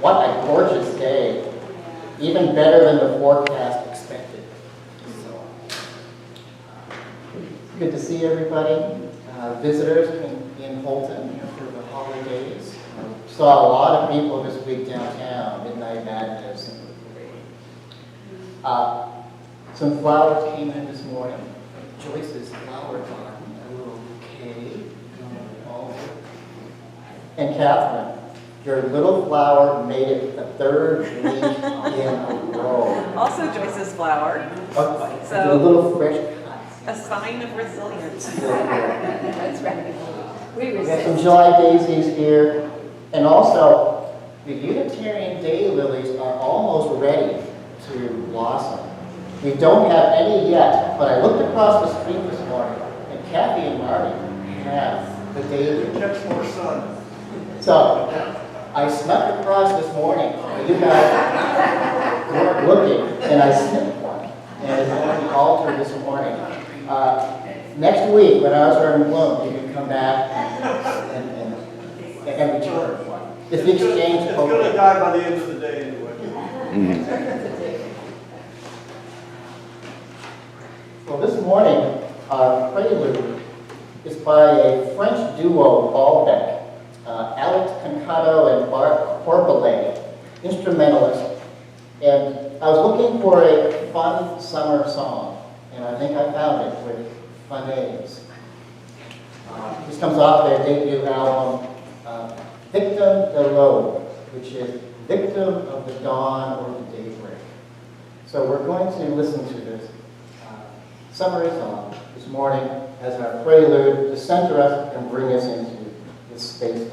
What a gorgeous day. Even better than the forecast expected. So, good to see everybody. Visitors in Houlton for the holidays. Saw a lot of people this week downtown, Midnight Madness. Some flowers came in this morning. Joyce's flower garden, a little bouquet. And Catherine. Your little flower made it the third week in a row. Also Joyce's flower. So a little fresh cut. A sign of resilience. That's right. We have some July daisies here. And also, the Unitarian daylilies are almost ready to blossom. We don't have any yet, but I looked across the street this morning, and Kathy and Marty have the daylilies. Catch more sun. So, I snuck across this morning. You guys weren't looking, and I snipped one. And it's on the altar this morning. Next week, when ours are in bloom, you can come back and return one. It's the exchange It's going to die by the end of the day anyway. Well, this morning, our prelude is by a French duo, Bolbec. Alex Concato and Bolbec, instrumentalist. And I was looking for a fun summer song, and I think I found it with Funaise. This comes off their debut album, Victim de l'Aube, which is Victim of the Dawn or the Daybreak. So we're going to listen to this summery song this morning as our prelude to center us and bring us into this space together.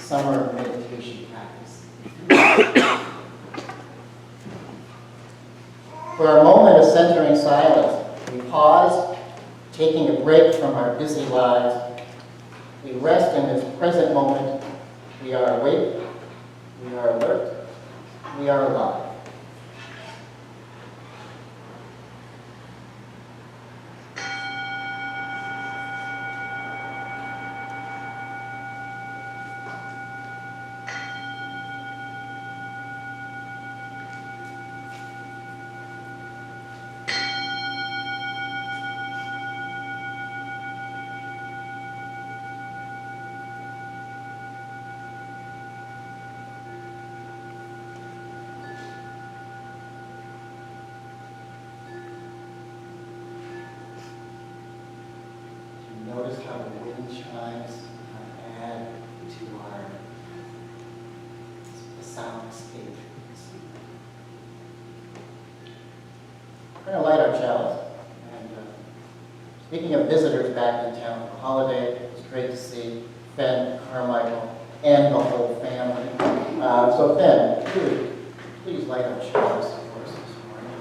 summer meditation practice. For a moment of centering silence, we pause, taking a break from our busy lives. We rest in this present moment. We are awake, we are alert, we are alive. Notice how the wind chimes add to our soundscape. We're going to light our chalice. And speaking of visitors back in town for the holiday, it's great to see Fen, Carmichael, and the whole family. So Fen, please light our chalice for us this morning.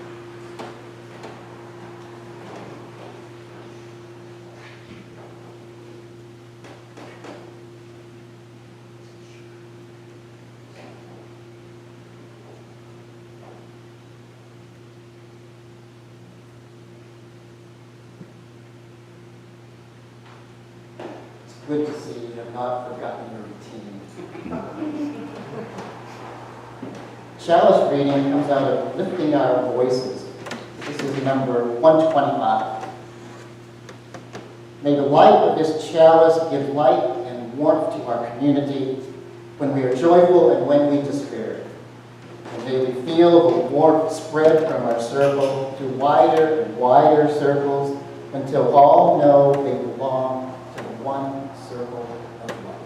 Good to see you have not forgotten your routine. Chalice reading comes out of lifting our voices. This is number 125. May the light of this chalice give light and warmth to our community when we are joyful and when we despair. And may we feel the warmth spread from our circle to wider and wider circles until all know they belong to the one circle of life.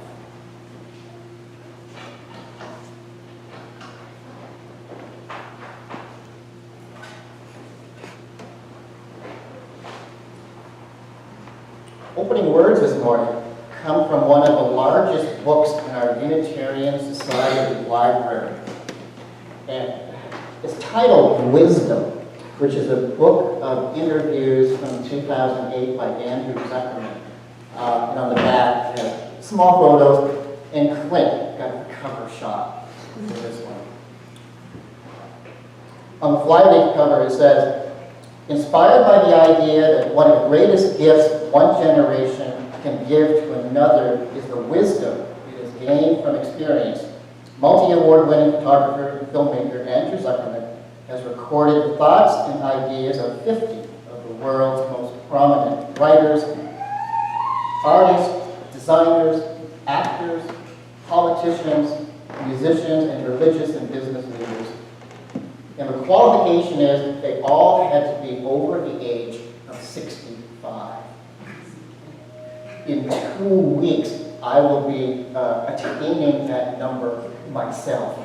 Opening words this morning come from one of the largest books in our Unitarian Society library. And it's titled Wisdom, which is a book of interviews from 2008 by Andrew Zuckerman. And on the back, small photos, and Clint got the cover shot for this one. On the flyleaf cover, it says, inspired by the idea that one of the greatest gifts one generation can give to another is the wisdom it has gained from experience, multi-award-winning photographer and filmmaker Andrew Zuckerman has recorded the thoughts and ideas of 50 of the world's most prominent writers, artists, designers, actors, politicians, musicians, and religious and business leaders. And the qualification is that they all had to be over the age of 65. In 2 weeks, I will be attaining that number myself.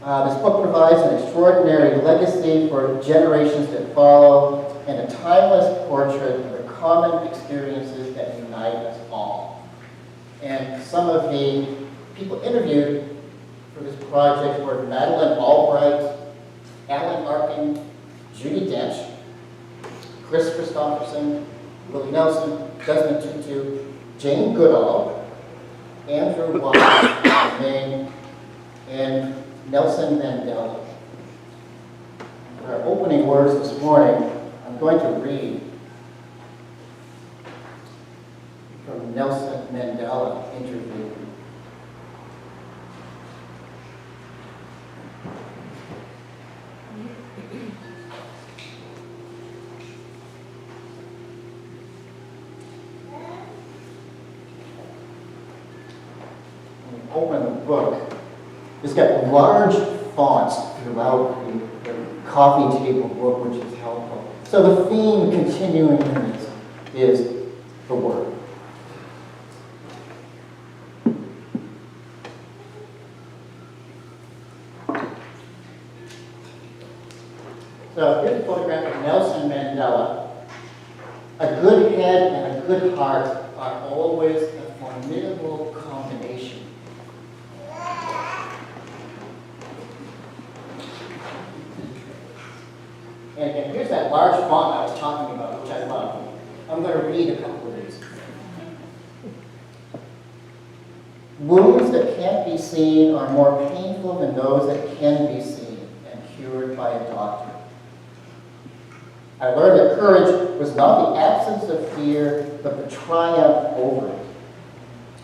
This book provides an extraordinary legacy for generations that follow and a timeless portrait of the common experiences that unite us all. And some of the people interviewed for this project were Madeleine Albright, Alan Arkin, Judi Dench, Chris Christopherson, Willie Nelson, Desmond Tutu, Jane Goodall, Andrew Wallace of Maine, and Nelson Mandela. For our opening words this morning, I'm going to read from Nelson Mandela interview. When we open the book, it's got large fonts throughout the coffee table book, which is helpful. So the theme continuing in this is the Word. So here's a photograph of Nelson Mandela. A good head and a good heart are always a formidable combination. And here's that large font I was talking about, which I love. I'm going to read a couple of these. Wounds that can't be seen are more painful than those that can be seen and cured by a doctor. I learned that courage was not the absence of fear, but the triumph over it.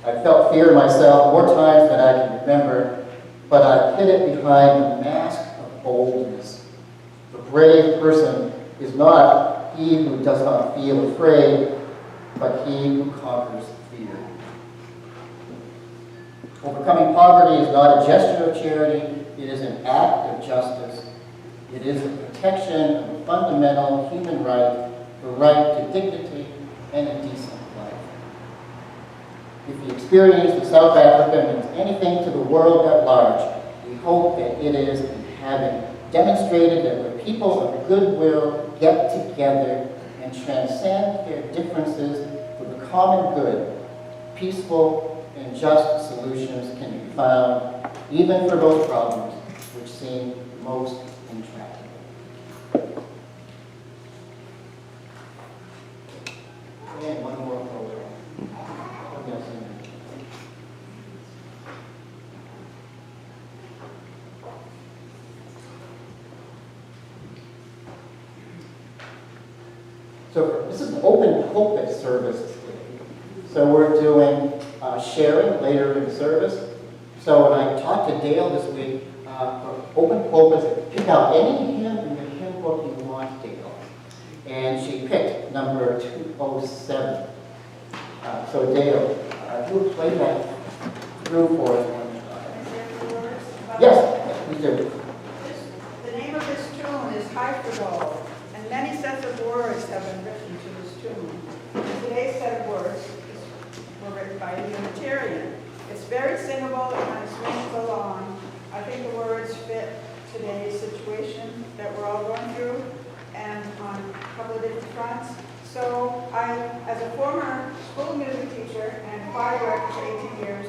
I felt fear myself more times than I can remember, but I hid it behind a mask of boldness. The brave person is not he who does not feel afraid, but he who conquers fear. Overcoming poverty is not a gesture of charity, it is an act of justice. It is the protection of a fundamental human right, the right to dignity and a decent life. If the experience of South Africa means anything to the world at large, we hope that it is in having demonstrated that where people of goodwill get together and transcend their differences for the common good, peaceful and just solutions can be found, even for those problems which seem most intractable. And one more photo. Yes, so this is an Open-Pulpit Service today. So we're doing sharing later in the service. So when I talked to Dale this week, for Open Pulpits, pick out any hymn in the hymn book you want, Dale. And she picked number 207. So Dale, if you would play that through for us one time. Yes, please do. The name of this tune is heartfelt, and many sets of words have been written to this tune. Today's set of words were written by a Unitarian. It's very singable, it kind of swings along. I think the words fit today's situation that we're all going through, and on a couple of different fronts. So I, as a former school music teacher and choir director for 18 years,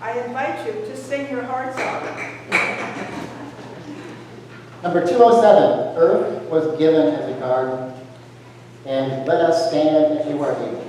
I invite you to sing your hearts out. Number 207, Earth was given as a garden, and let us stand as you are able.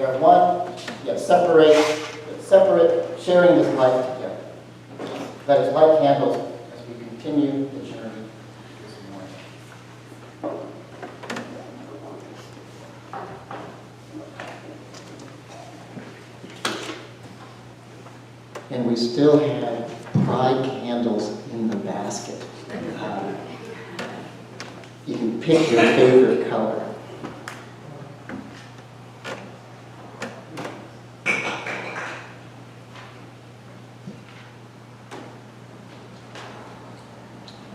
are one, yet separate, sharing this life together. Let us light candles as we continue the journey this morning. And we still have pride candles in the basket. You can pick your favorite color.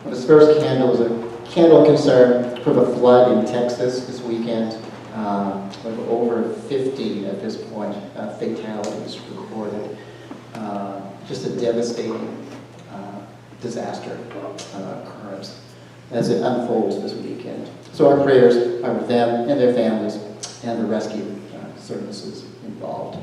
This first candle is a candle concern for the flood in Texas this weekend. Over 50 at this point fatalities recorded. Just a devastating disaster occurrence as it unfolds this weekend. So our prayers are with them and their families and the rescue services involved.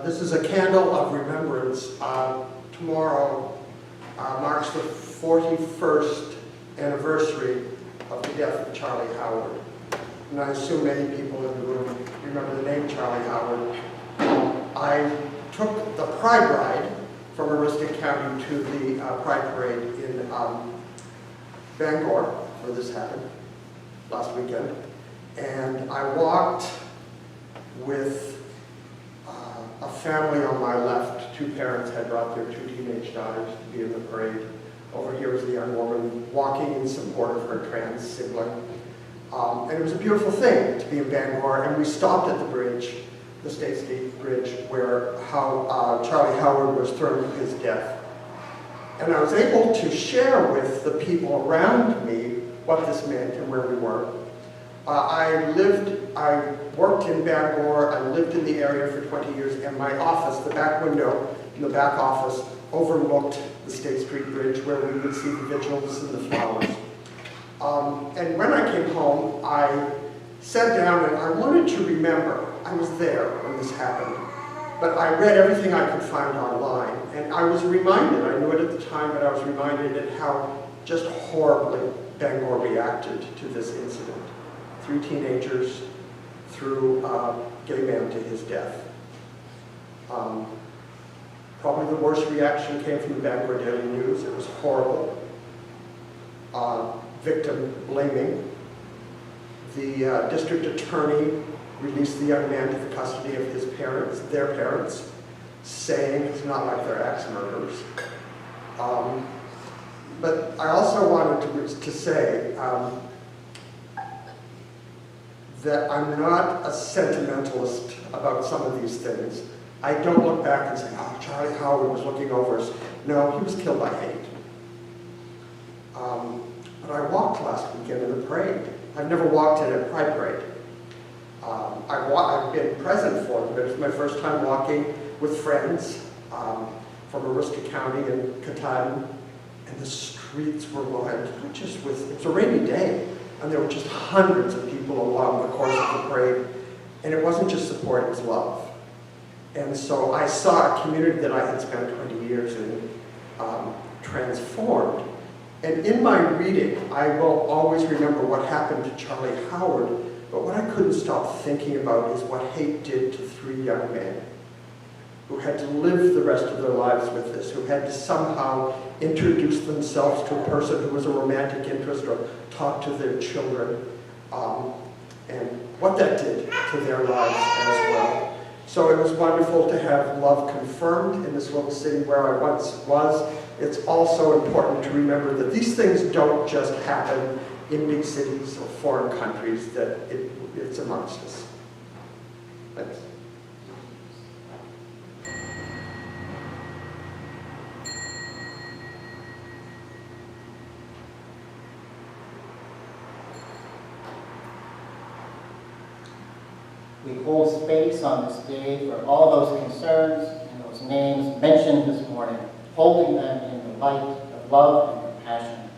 This is a candle of remembrance. Tomorrow marks the 41st anniversary of the death of Charlie Howard. And I assume many people in the room remember the name Charlie Howard. I took the Pride Ride from Aroostook County to the Pride Parade in Bangor, where this happened last weekend. And I walked with a family on my left. Two parents had brought their two teenage daughters to be in the parade. Over here was a young woman walking in support of her trans sibling. And it was a beautiful thing to be in Bangor, and we stopped at the bridge, the State Street Bridge, where Charlie Howard was thrown to his death. And I was able to share with the people around me what this meant and where we were. I worked in Bangor, I lived in the area for 20 years, and my office, the back window in the back office, overlooked the State Street Bridge where we would see the vigils and the flowers. And when I came home, I sat down and I wanted to remember, I was there when this happened, but I read everything I could find online, and I was reminded, I knew it at the time, but I was reminded at how just horribly Bangor reacted to this incident. 3 teenagers, through a gay man to his death. Probably the worst reaction came from the Bangor Daily News. It was horrible. Victim blaming. The district attorney released the young man to the custody of his parents, their parents, saying it's not like they're axe murderers. But I also wanted to say that I'm not a sentimentalist about some of these things. I don't look back and say, oh, Charlie Howard was looking over us. No, he was killed by hate. But I walked last weekend in the parade. I've never walked in a pride parade. I've been present for them. It was my first time walking with friends from Aroostook County and Katahdin, and the streets were lined, not just with, it was a rainy day, and there were just hundreds of people along the course of the parade. And it wasn't just support, it was love. And so I saw a community that I had spent 20 years in transformed. And in my reading, I will always remember what happened to Charlie Howard, but what I couldn't stop thinking about is what hate did to 3 young men who had to live the rest of their lives with this, who had to somehow introduce themselves to a person who was a romantic interest or talk to their children, and what that did to their lives as well. So it was wonderful to have love confirmed in this little city where I once was. It's also important to remember that these things don't just happen in big cities or foreign countries, that it's amongst us. Thanks. We hold space on this day for all those concerns and those names mentioned this morning, holding them in the light of love and compassion.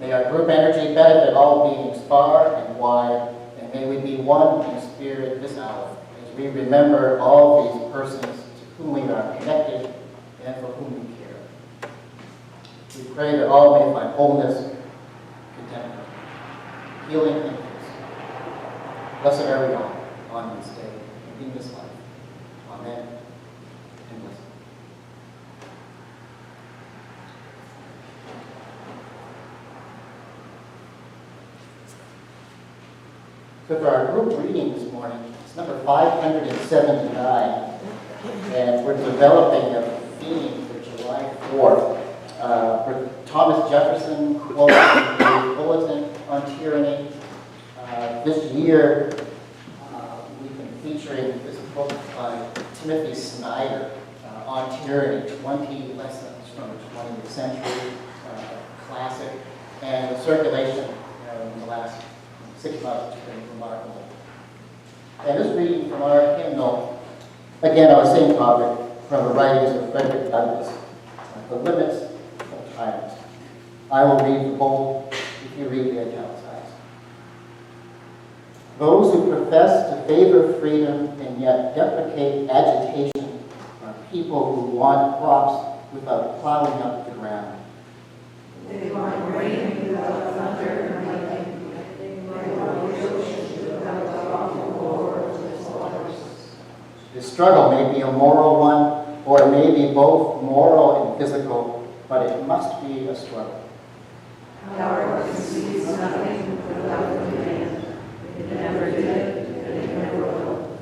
May our group energy benefit all beings far and wide, and may we be one in spirit this hour as we remember all these persons to whom we are connected and for whom we care. We pray that all may find wholeness, contentment, healing, and peace. Blessed are we all on this day and in this life. Amen and blessed. So for our group reading this morning, it's number 579, and we're developing a theme for July 4th. For Thomas Jefferson quote in the Bulletin on Tyranny. This year, we've been featuring this book by Timothy Snyder on tyranny, 20 lessons from the 20th century, classic, and the circulation in the last 6 months has been remarkable. And this reading from our hymnal, again on the same topic, from the writings of Frederick Douglass, The Limits of Tyrants. I will read the whole if you read the italicized. Those who profess to favor freedom and yet deprecate agitation are people who want crops without plowing up the ground. They want rain without thunder and lightning. They want the ocean without the awful roar of its waters. The struggle may be a moral one, or it may be both moral and physical, but it must be a struggle. Power conceives nothing without command. It never did, and it never will.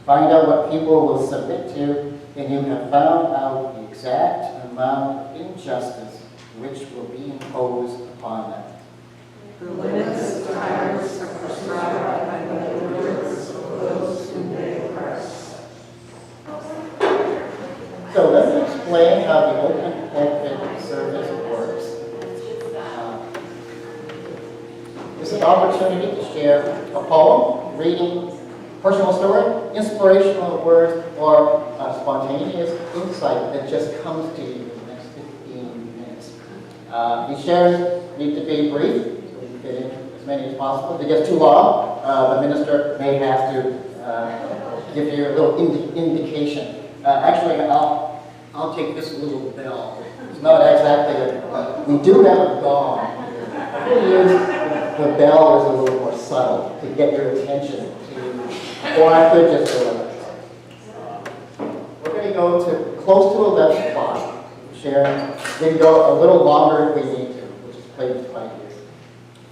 Find out what people will submit to, and you have found out the exact amount of injustice which will be imposed upon them. The limits of tyrants are prescribed by the words of those whom they oppress. So let me explain how the Open-Pulpit Service works. This is an opportunity to share a poem, reading, personal story, inspirational words, or spontaneous insight that just comes to you in the next 15 minutes. These shares need to be brief, so we can fit in as many as possible. If it gets too long, the minister may have to give you a little indication. Actually, I'll take this little bell. It's not exactly we do have a gong. We'll use the bell is a little more subtle to get your attention or I could just go like this. We're going to go to close to 11 o'clock. Sharon, we can go a little longer if we need to. We'll just play this by ear.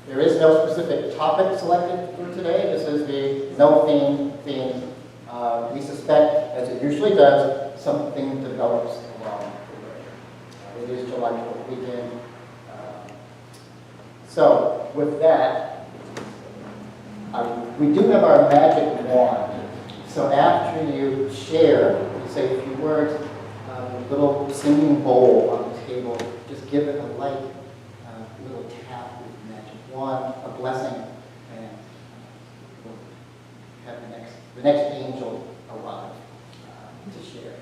There is no specific topic selected for today. This is the no theme. We suspect, as it usually does, something develops along the way. It is July 4th weekend. So, with that, we do have our magic wand. So after you share, you say a few words, a little singing bowl on the table, just give it a light little tap with the magic wand, a blessing, and we'll have the next angel arrive to share.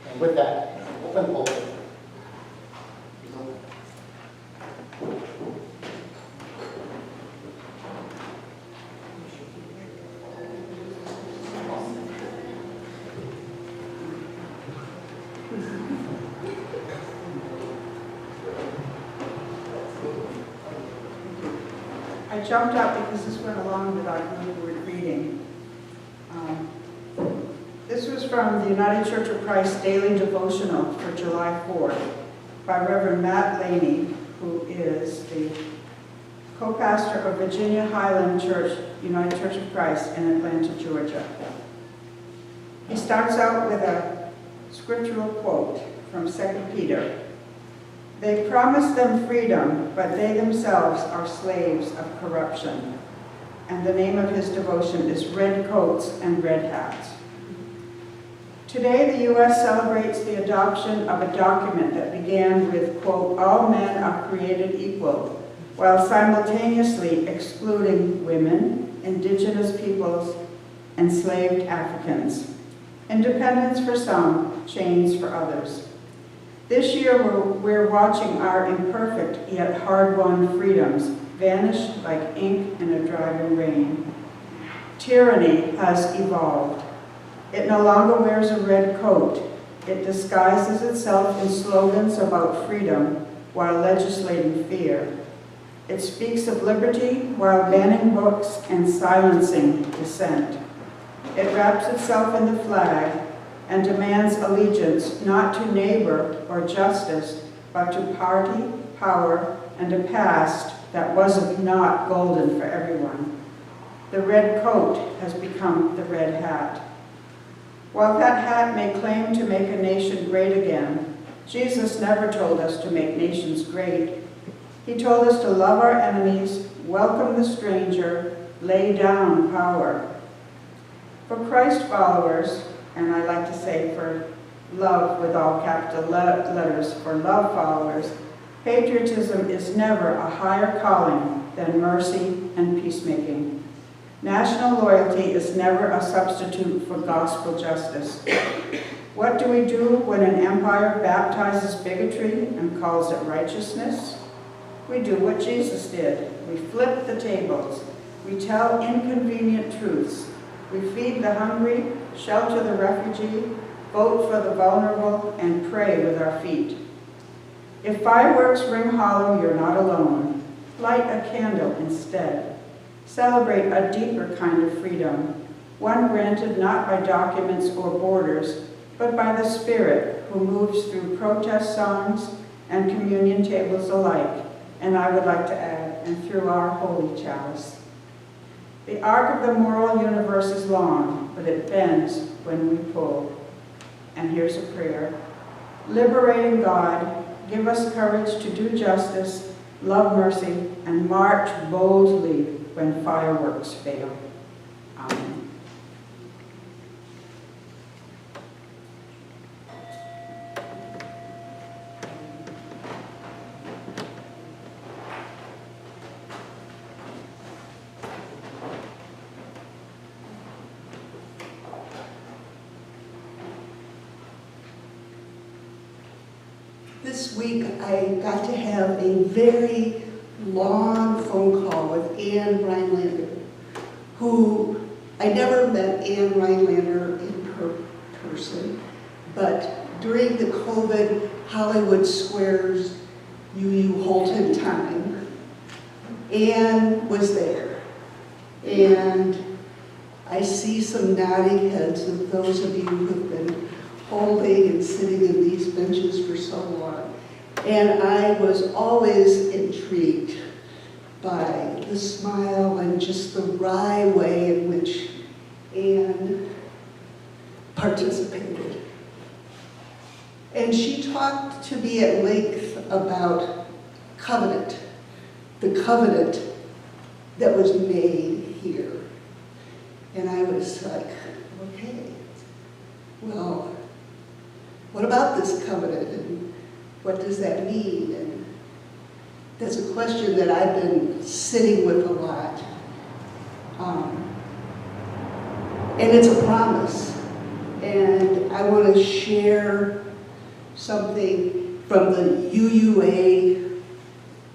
And with that, open pulpit is open. I jumped up because this went along with our group word reading. This was from the United Church of Christ Daily Devotional for July 4th by Reverend Matt Laney, who is the co-pastor of Virginia Highland Church, United Church of Christ in Atlanta, Georgia. He starts out with a scriptural quote from 2 Peter. They promise them freedom, but they themselves are slaves of corruption. And the name of his devotion is Red Coats and Red Hats. Today, the U.S. celebrates the adoption of a document that began with, quote, "all men are created equal," while simultaneously excluding women, indigenous peoples, enslaved Africans. Independence for some, chains for others. This year, we're watching our imperfect yet hard-won freedoms vanish like ink in a driving rain. Tyranny has evolved. It no longer wears a red coat. It disguises itself in slogans about freedom while legislating fear. It speaks of liberty while banning books and silencing dissent. It wraps itself in the flag and demands allegiance not to neighbor or justice, but to party, power, and a past that wasn't not golden for everyone. The red coat has become the red hat. While that hat may claim to make a nation great again, Jesus never told us to make nations great. He told us to love our enemies, welcome the stranger, lay down power. For Christ followers, and I like to say for love with all capital letters, for love followers, patriotism is never a higher calling than mercy and peacemaking. National loyalty is never a substitute for gospel justice. What do we do when an empire baptizes bigotry and calls it righteousness? We do what Jesus did. We flip the tables. We tell inconvenient truths. We feed the hungry, shelter the refugee, vote for the vulnerable, and pray with our feet. If fireworks ring hollow, you're not alone. Light a candle instead. Celebrate a deeper kind of freedom, one granted not by documents or borders, but by the Spirit who moves through protest songs and communion tables alike, and I would like to add, and through our holy chalice. The arc of the moral universe is long, but it bends when we pull. And here's a prayer. Liberating God, give us courage to do justice, love mercy, and march boldly when fireworks fail. Amen. This week, I got to have a very long phone call with Anne Rhinelander, who I never met Anne Rhinelander in person, but during the COVID Hollywood Squares Houlton time, Anne was there. And I see some nodding heads of those of you who have been holding and sitting in these benches for so long. And I was always intrigued by the smile and just the wry way in which Anne participated. And she talked to me at length about covenant, the covenant that was made here. And I was like, okay, well, what about this covenant and what does that mean? And that's a question that I've been sitting with a lot. And it's a promise. And I want to share something from the UUA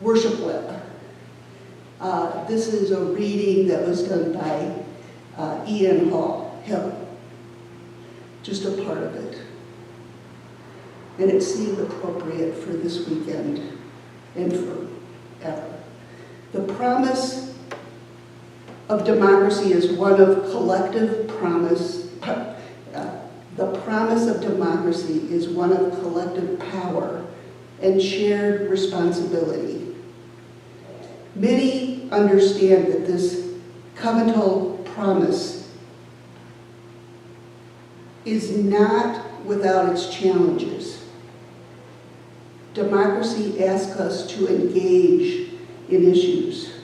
worship web. This is a reading that was done by Ian Hill, just a part of it. And it seemed appropriate for this weekend and forever. The promise of democracy is one of collective promise. The promise of democracy is one of collective power and shared responsibility. Many understand that this covenantal promise is not without its challenges. Democracy asks us to engage in issues,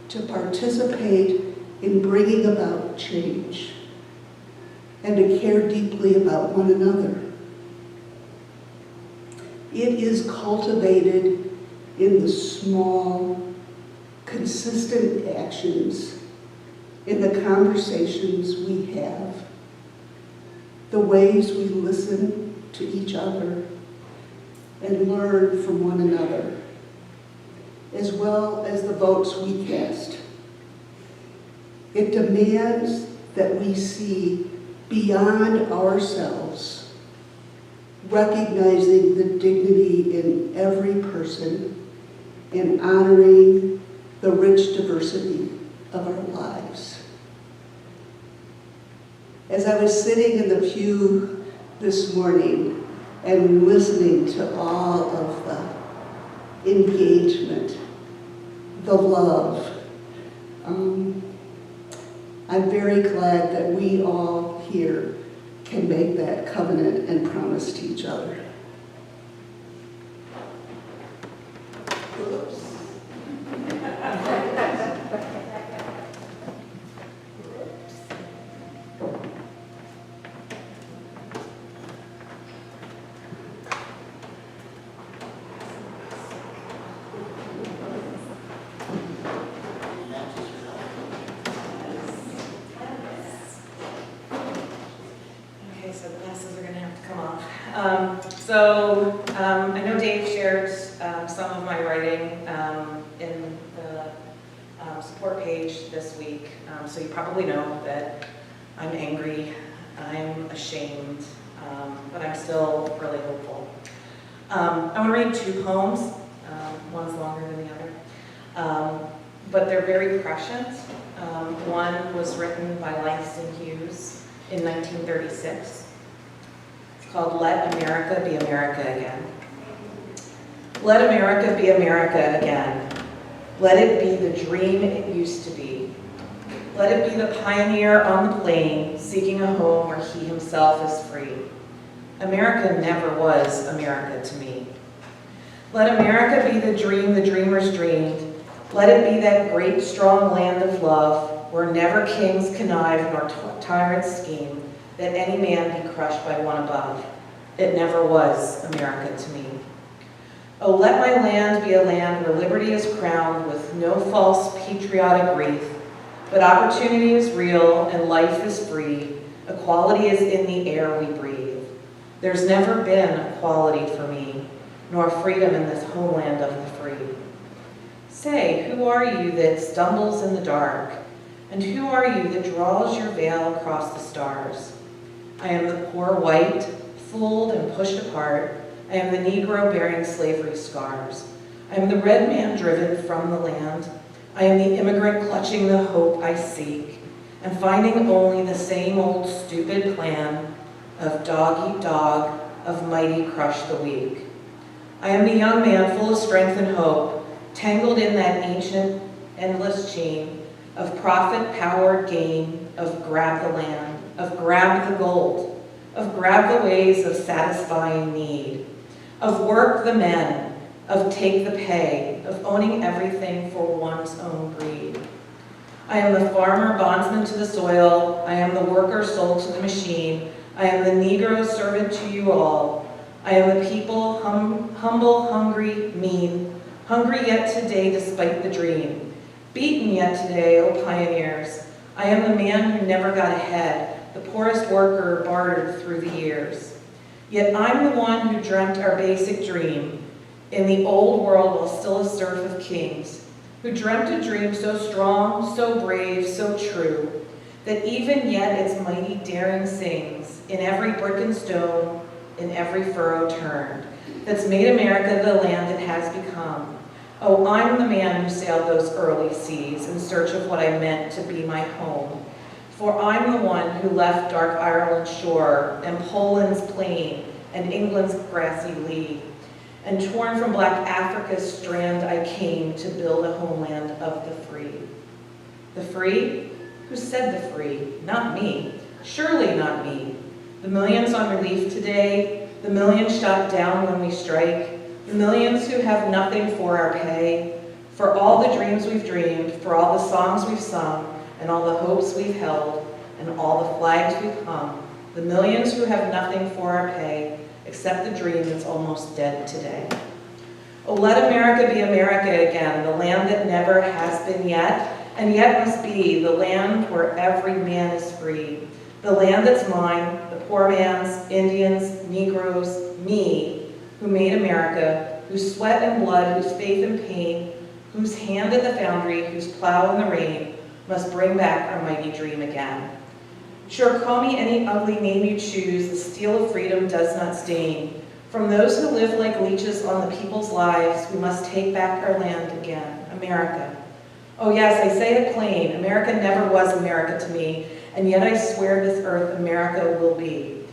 to participate in bringing about change. and to care deeply about one another. It is cultivated in the small, consistent actions, in the conversations we have, the ways we listen to each other and learn from one another, as well as the votes we cast. It demands that we see beyond ourselves, recognizing the dignity in every person and honoring the rich diversity of our lives. As I was sitting in the pew this morning and listening to all of the engagement, the love, I'm very glad that we all here can make that covenant and promise to each other. Okay, so the glasses are going to have to come off. I know Dave shared some of my writing in the support page this week, so you probably know that I'm angry, I'm ashamed, but I'm still really hopeful. I want to read two poems. One's longer than the other, but they're very prescient. One was written by Langston Hughes in 1936. It's called Let America Be America Again. Let America be America again. Let it be the dream it used to be. Let it be the pioneer on the plain, seeking a home where he himself is free. America never was America to me. Let America be the dream the dreamers dreamed. Let it be that great, strong land of love, where never kings connive nor tyrants scheme, that any man be crushed by one above. It never was America to me. Oh, let my land be a land where liberty is crowned with no false patriotic wreath, but opportunity is real and life is free. Equality is in the air we breathe. There's never been equality for me, nor freedom in this homeland of the free. Say, who are you that stumbles in the dark? And who are you that draws your veil across the stars? I am the poor white, fooled and pushed apart. I am the Negro bearing slavery scars. I am the red man driven from the land. I am the immigrant clutching the hope I seek, and finding only the same old stupid plan of dog eat dog, of mighty crush the weak. I am the young man full of strength and hope, tangled in that ancient, endless chain of profit, power, gain, of grab the land, of grab the gold, of grab the ways of satisfying need, of work the men, of take the pay, of owning everything for one's own greed. I am the farmer, bondsman to the soil. I am the worker sold to the machine. I am the Negro servant to you all. I am the people, humble, hungry, mean, hungry yet today despite the dream. Beaten yet today, O pioneers. I am the man who never got ahead, the poorest worker bartered through the years. Yet I'm the one who dreamt our basic dream in the old world while still a serf of kings, who dreamt a dream so strong, so brave, so true, that even yet its mighty daring sings in every brick and stone, in every furrow turned, that's made America the land it has become. Oh, I'm the man who sailed those early seas in search of what I meant to be my home. For I'm the one who left dark Ireland's shore and Poland's plain and England's grassy lea. And torn from black Africa's strand I came to build a homeland of the free. The free? Who said the free? Not me. Surely not me. The millions on relief today, the millions shot down when we strike, the millions who have nothing for our pay, for all the dreams we've dreamed, for all the songs we've sung, and all the hopes we've held, and all the flags we've hung, the millions who have nothing for our pay except the dream that's almost dead today. Oh, let America be America again, the land that never has been yet, and yet must be, the land where every man is free, the land that's mine, the poor man's, Indians, Negroes, me, who made America, whose sweat and blood, whose faith and pain, whose hand in the foundry, whose plow in the rain, must bring back our mighty dream again. Sure, call me any ugly name you choose, the steel of freedom does not stain. From those who live like leeches on the people's lives, we must take back our land again, America. Oh yes, I say it plain, America never was America to me, and yet I swear this earth America will be.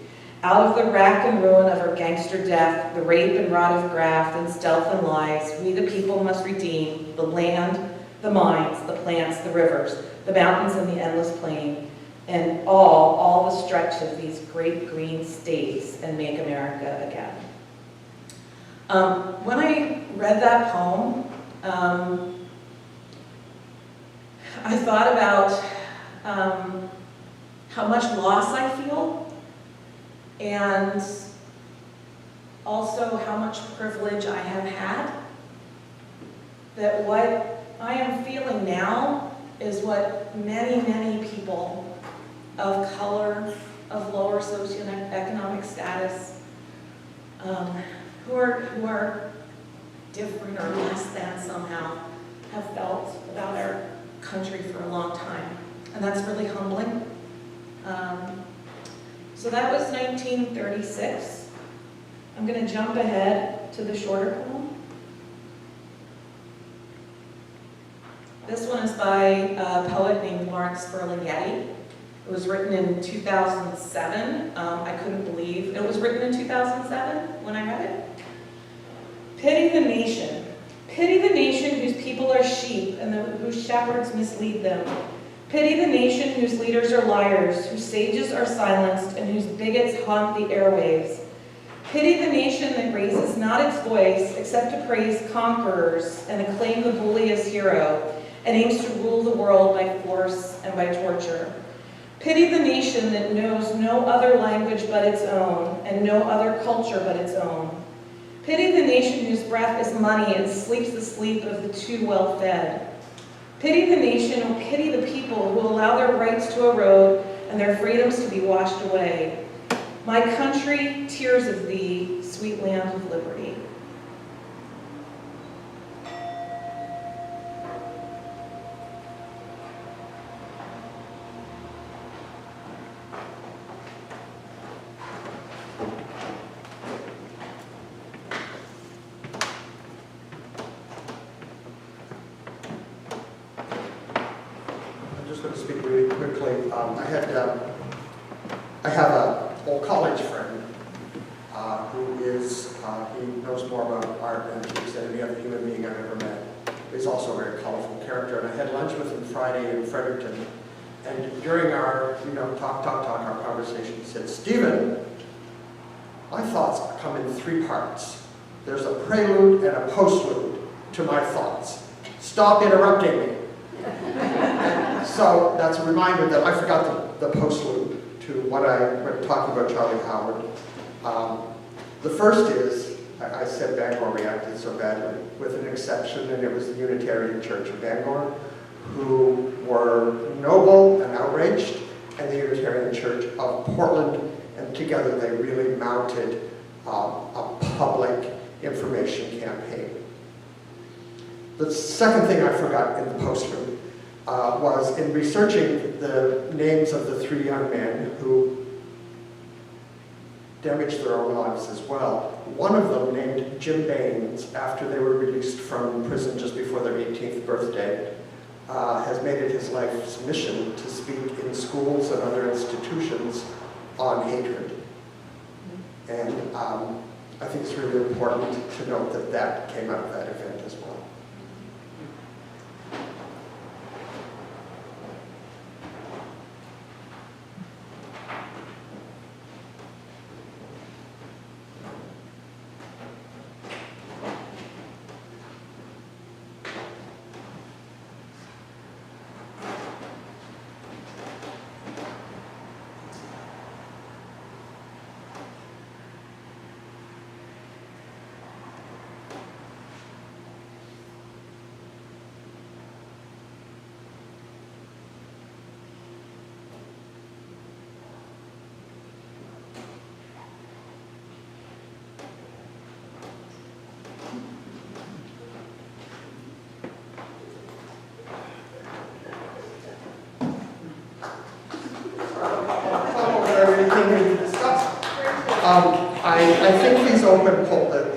Out of the rack and ruin of her gangster death, the rape and rot of graft and stealth and lies, we the people must redeem the land, the mines, the plants, the rivers, the mountains and the endless plain, and all the stretch of these great green states, and make America again. When I read that poem, I thought about how much loss I feel, and also how much privilege I have had. That what I am feeling now is what many, many people of color, of lower socioeconomic status, who are different or less than somehow, have felt about our country for a long time. And that's really humbling. So that was 1936. I'm going to jump ahead to the shorter poem. This one is by a poet named Lawrence Ferlinghetti. It was written in 2007. I couldn't believe it was written in 2007 when I read it. Pity the nation. Pity the nation whose people are sheep and whose shepherds mislead them. Pity the nation whose leaders are liars, whose sages are silenced, and whose bigots haunt the airwaves. Pity the nation that raises not its voice except to praise conquerors and acclaim the bully as hero, and aims to rule the world by force and by torture. Pity the nation that knows no other language but its own, and no other culture but its own. Pity the nation whose breath is money and sleeps the sleep of the too well-fed. Pity the nation, or pity the people who allow their rights to erode and their freedoms to be washed away. My country, tears of thee, sweet land of liberty. I have an old college friend he knows more about art and music than any other human being I've ever met. He's also a very colorful character, and I had lunch with him Friday in Fredericton. And during our, our conversation, he said, "Stephen, my thoughts come in three parts. There's a prelude and a postlude to my thoughts. Stop interrupting me." So that's a reminder that I forgot the postlude to when talking about Charlie Howard. The first is, I said Bangor reacted so badly, with an exception, and it was the Unitarian Church of Bangor, who were noble and outraged, and the Unitarian Church of Portland, and together they really mounted a public information campaign. The second thing I forgot in the postlude was in researching the names of the three young men who damaged their own lives as well. One of them, named Jim Baines, after they were released from prison just before their 18th birthday, has made it his life's mission to speak in schools and other institutions on hatred. And I think it's really important to note that that came out of that event as well. I think these open pulpit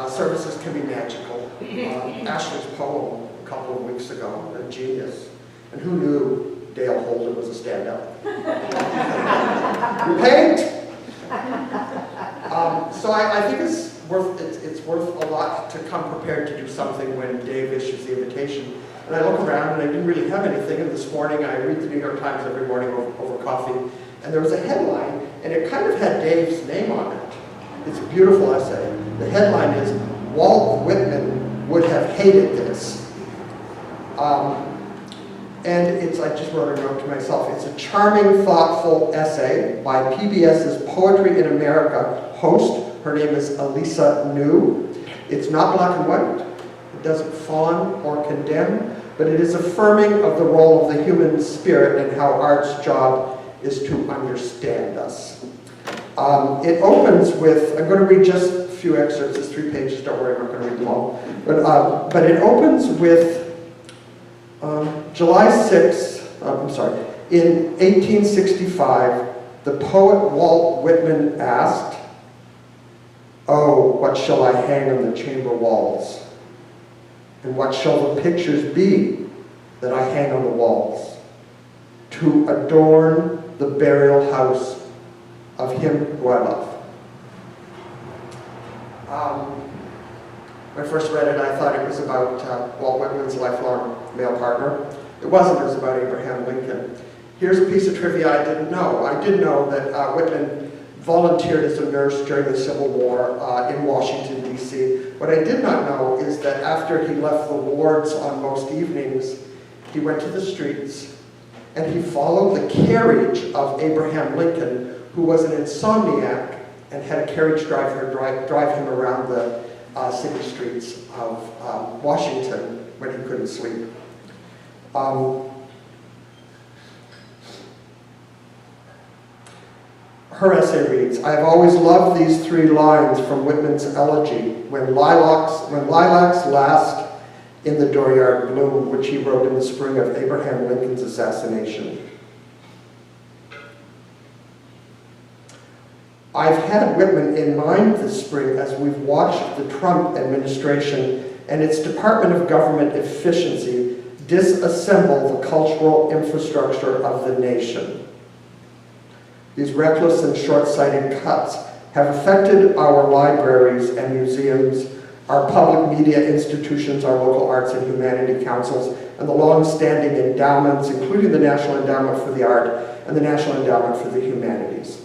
services can be magical. Ashley's poem a couple of weeks ago, a genius. And who knew Dale Houlton was a stand-up? Paint! So I think it's worth a lot to come prepared to do something when Dave issues the invitation. And I look around and I didn't really have anything. And this morning I read the New York Times every morning over coffee. And there was a headline, and it kind of had Dave's name on it. It's a beautiful essay. The headline is, Walt Whitman would have hated this. And I just wrote a note to myself. It's a charming, thoughtful essay by PBS's Poetry in America host. Her name is Elisa New. It's not black and white. It doesn't fawn or condemn, but it is affirming of the role of the human spirit and how art's job is to understand us. It opens with, I'm going to read just a few excerpts. It's 3 pages, don't worry, I'm not going to read them all. But it opens with July 6th, in 1865, the poet Walt Whitman asked, "Oh, what shall I hang on the chamber walls? And what shall the pictures be that I hang on the walls? To adorn the burial house of him who I love." When I first read it, I thought it was about Walt Whitman's lifelong male partner. It wasn't. It was about Abraham Lincoln. Here's a piece of trivia I didn't know. I did know that Whitman volunteered as a nurse during the Civil War in Washington, D.C. What I did not know is that after he left the wards on most evenings, he went to the streets and he followed the carriage of Abraham Lincoln, who was an insomniac and had a carriage driver drive him around the city streets of Washington when he couldn't sleep. Her essay reads, "I have always loved these 3 lines from Whitman's elegy, when lilacs last in the dooryard bloom," which he wrote in the spring of Abraham Lincoln's assassination. I've had Whitman in mind this spring as we've watched the Trump administration and its Department of Government efficiency disassemble the cultural infrastructure of the nation. These reckless and short-sighted cuts have affected our libraries and museums, our public media institutions, our local arts and humanity councils, and the long-standing endowments, including the National Endowment for the Art and the National Endowment for the Humanities.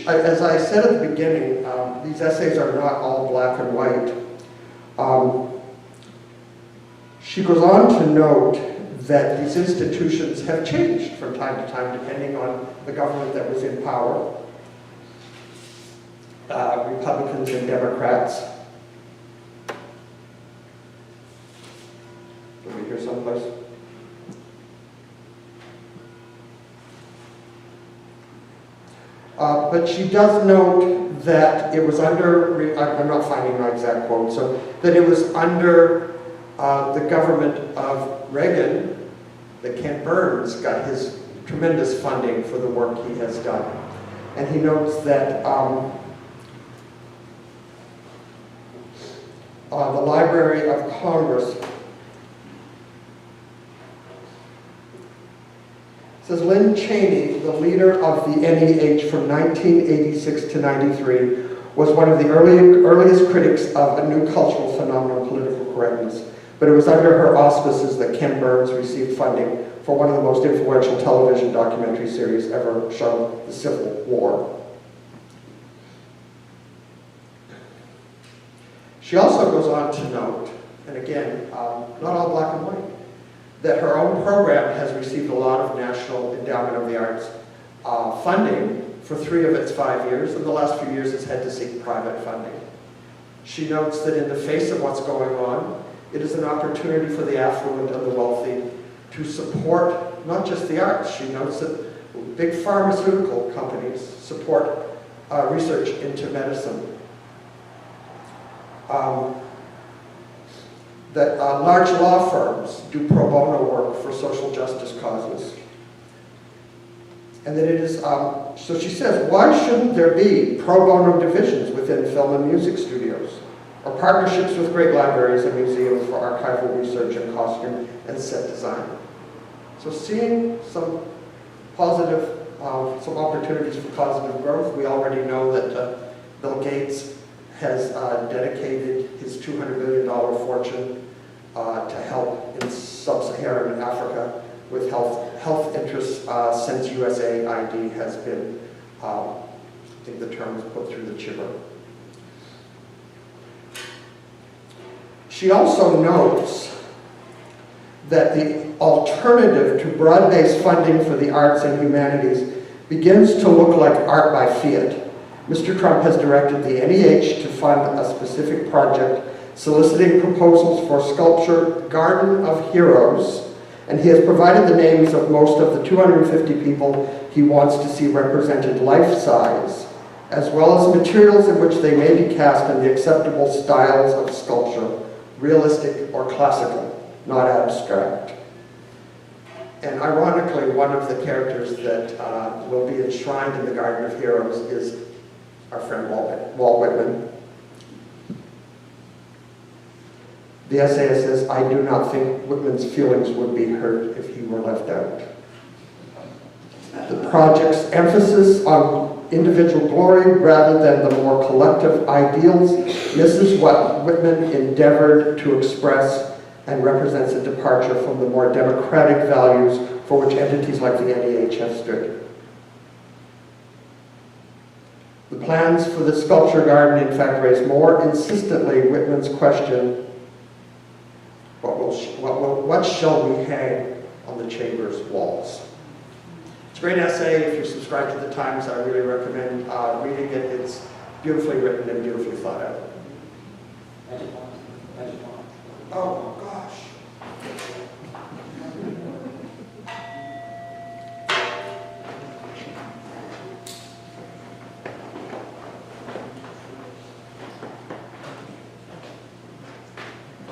As I said at the beginning, these essays are not all black and white. She goes on to note that these institutions have changed from time to time depending on the government that was in power. Republicans and Democrats. Are we here someplace? But she does note that it was under, I'm not finding my exact quote, so that it was under the government of Reagan that Kent Burns got his tremendous funding for the work he has done. And he notes that the Library of Congress says Lynn Cheney, the leader of the NEH from 1986 to 93, was one of the earliest critics of a new cultural phenomenon, political correctness. But it was under her auspices that Ken Burns received funding for one of the most influential television documentary series ever shown, The Civil War. She also goes on to note, and again, not all black and white, that her own program has received a lot of National Endowment of the Arts funding for 3 of its 5 years, and the last few years it's had to seek private funding. She notes that in the face of what's going on, it is an opportunity for the affluent and the wealthy to support not just the arts. She notes that big pharmaceutical companies support research into medicine. that large law firms do pro bono work for social justice causes. And that it is, so she says, why shouldn't there be pro bono divisions within film and music studios, or partnerships with great libraries and museums for archival research and costume and set design? So seeing some positive, some opportunities for positive growth. We already know that Bill Gates has dedicated his $200 billion fortune to help in sub-Saharan Africa with health interests since USAID has been, I think the term was put through the chipper. She also notes that the alternative to broad-based funding for the arts and humanities begins to look like art by fiat. Mr. Trump has directed the NEH to fund a specific project soliciting proposals for sculpture Garden of Heroes, and he has provided the names of most of the 250 people he wants to see represented life-size, as well as materials in which they may be cast in the acceptable styles of sculpture, realistic or classical, not abstract. And ironically, one of the characters that will be enshrined in the Garden of Heroes is our friend Walt Whitman. The essay says, I do not think Whitman's feelings would be hurt if he were left out. The project's emphasis on individual glory rather than the more collective ideals misses what Whitman endeavored to express and represents a departure from the more democratic values for which entities like the NEH have stood. The plans for the sculpture garden, in fact, raise more insistently Whitman's question, what shall we hang on the chamber's walls? It's a great essay. If you're subscribed to the Times, I really recommend reading it. It's beautifully written and beautifully thought out. Oh, gosh.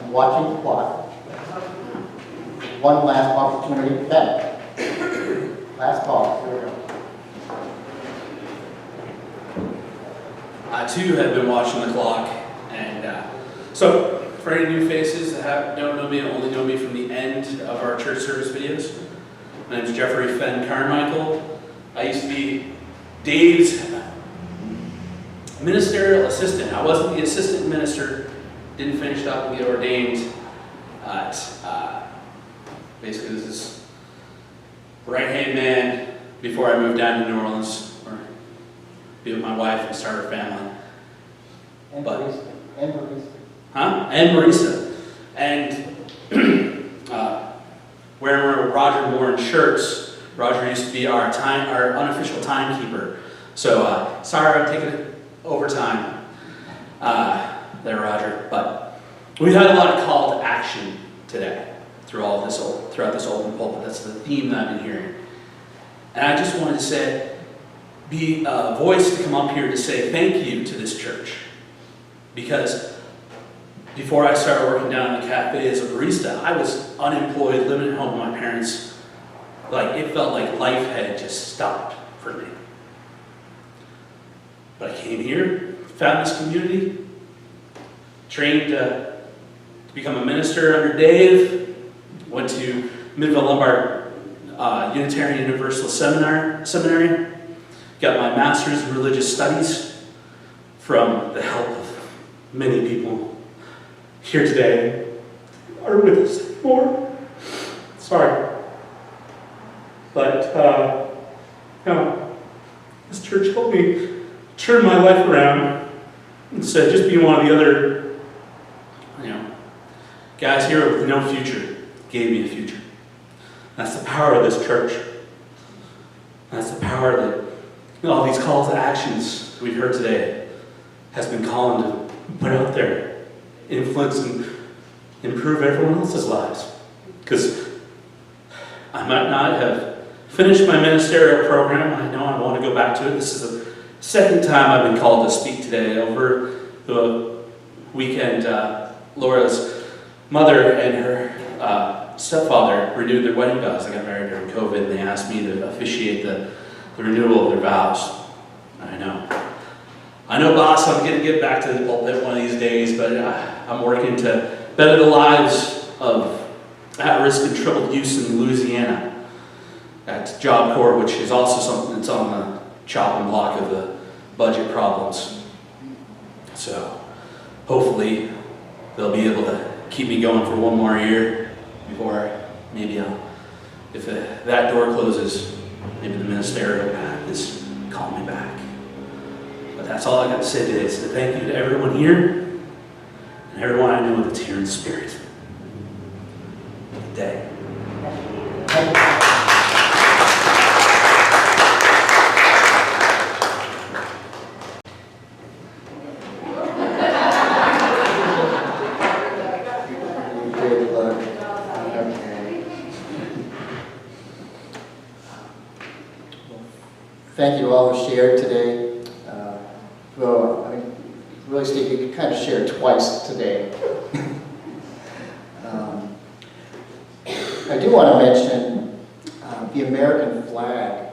I'm watching the clock. One last opportunity to bet. Last call. Here we go. I too have been watching the clock, and so for any new faces that don't know me, only know me from the end of our church service videos, my name is Jeffrey Fenn Carmichael. I used to be Dave's ministerial assistant. I wasn't the assistant minister, didn't finish up and get ordained. Basically, this is right-hand man before I moved down to New Orleans, or be with my wife and start a family. And But- Marisa. And Marisa. Huh? And Marisa. And wearing Roger Warren shirts. Roger used to be our unofficial timekeeper. So sorry I'm taking overtime there, Roger. But we had a lot of call to action today throughout this open pulpit. That's the theme that I've been hearing. And I just wanted to be a voice to come up here to say thank you to this church. Because before I started working down in the cafe as a barista, I was unemployed, living at home with my parents. Like, it felt like life had just stopped for me. But I came here, found this community, trained to become a minister under Dave, went to Midville Lombard Unitarian Universalist Seminary, got my master's in religious studies from the help of many people here today are with us anymore. Sorry. But, this church helped me turn my life around. Instead of just being one of the other, guys here with no future, gave me a future. That's the power of this church. That's the power that all these calls to actions we've heard today has been calling to put out there, influence and improve everyone else's lives. Because I might not have finished my ministerial program. I know I want to go back to it. This is the second time I've been called to speak today over the weekend, Laura's mother and her stepfather renewed their wedding vows. They got married during COVID, and they asked me to officiate the renewal of their vows. I know, boss, I'm going to get back to the pulpit one of these days, but I'm working to better the lives of at-risk and troubled youth in Louisiana at Job Corps, which is also something that's on the chopping block of the budget problems. So hopefully they'll be able to keep me going for one more year before maybe if that door closes, maybe the ministerial path is calling me back. But that's all I got to say today. So thank you to everyone here and everyone I know that's here in spirit. Good day. Thank you all who shared today. Well, I mean, really, Steve, you could kind of share twice today. I do want to mention the American flag.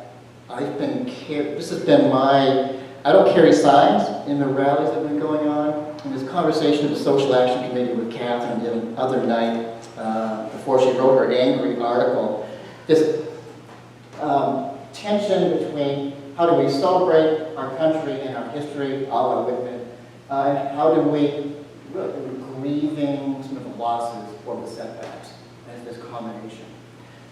This has been I don't carry signs in the rallies that have been going on. In this conversation of the Social Action Committee with Catherine the other night, before she wrote her angry article, this tension between how do we celebrate our country and our history, all with it, and how do we grieving some of the losses or the setbacks, and this combination.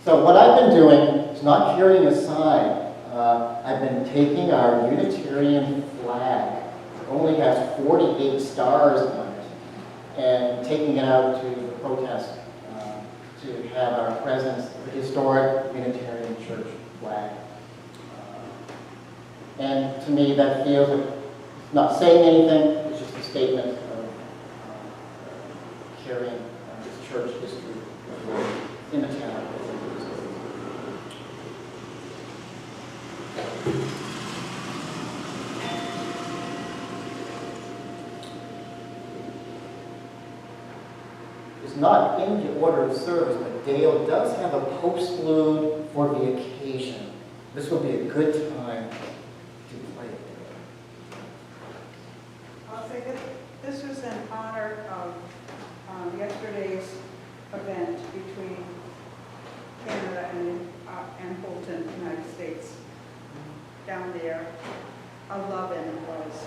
So what I've been doing is not carrying a sign. I've been taking our Unitarian flag, it only has 48 stars on it, and taking it out to the protest to have our presence, the historic Unitarian Church flag. And to me, that feels like it's not saying anything, it's just a statement of carrying this church history in the town. It's not in the order of service, but Dale does have a postlude for the occasion. This will be a good time to play it. I'll say this was in honor of yesterday's event between Canada and Houlton, United States. Down there, a love-in it was.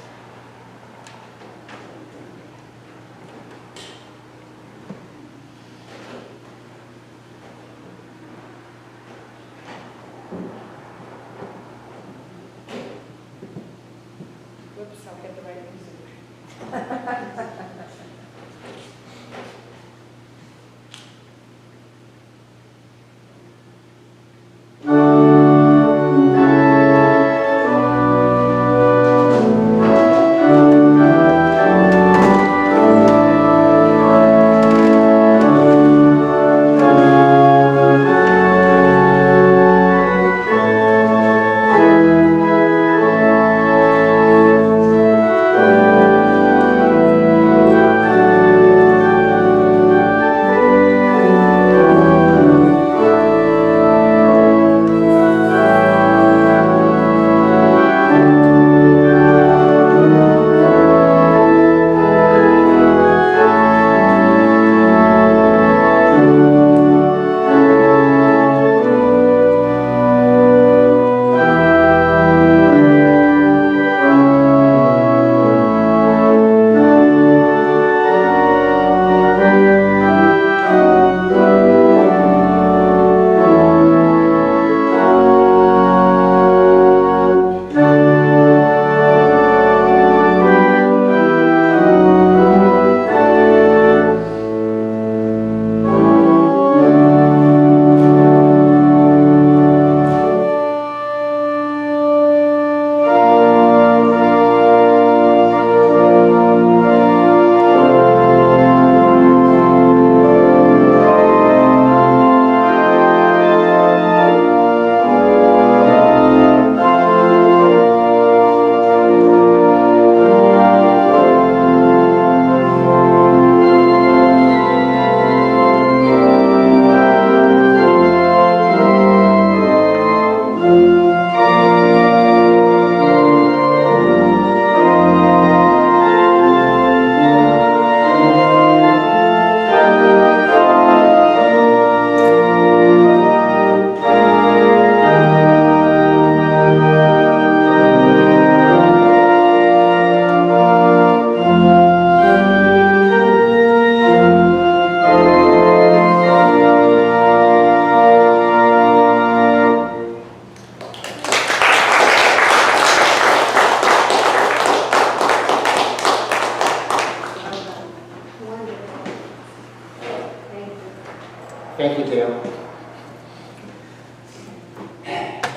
Thank you, Dale.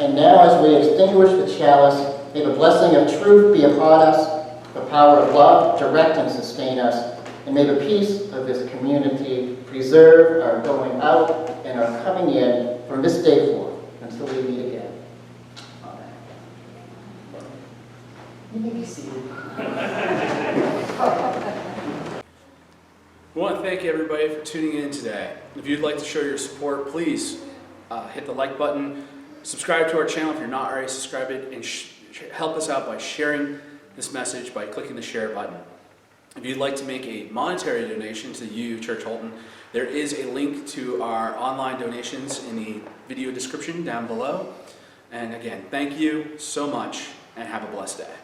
And now, as we extinguish the chalice, may the blessing of truth be upon us, the power of love direct and sustain us, and may the peace of this community preserve our going out and our coming in from this day forth until we meet again. Amen. You may be seated. We want to thank everybody for tuning in today. If you'd like to show your support, please hit the like button, subscribe to our channel if you're not already subscribed, and help us out by sharing this message by clicking the share button. If you'd like to make a monetary donation to you, Church Houlton, there is a link to our online donations in the video description down below. And again, thank you so much and have a blessed day.